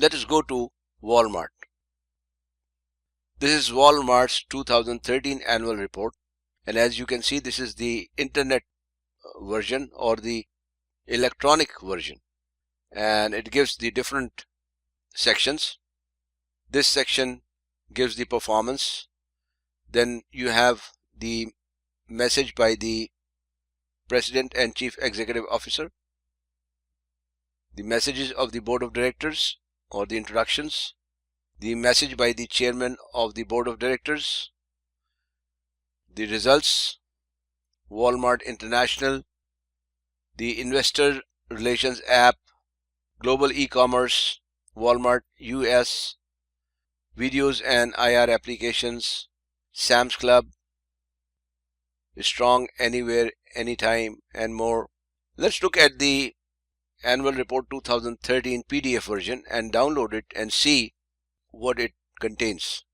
Let us go to Walmart. This is Walmart's 2013 annual report, and as you can see, this is the internet version or the electronic version, and it gives the different sections. This section gives the performance. Then you have the message by the President and Chief Executive Officer, the messages of the Board of Directors or the introductions, the message by the Chairman of the Board of Directors, the results, Walmart International, the Investor Relations app, Global E-commerce, Walmart US, videos and IR applications, Sam's Club, Strong Anywhere, Anytime, and more. Let's look at the Annual Report 2013 PDF version and download it and see what it contains.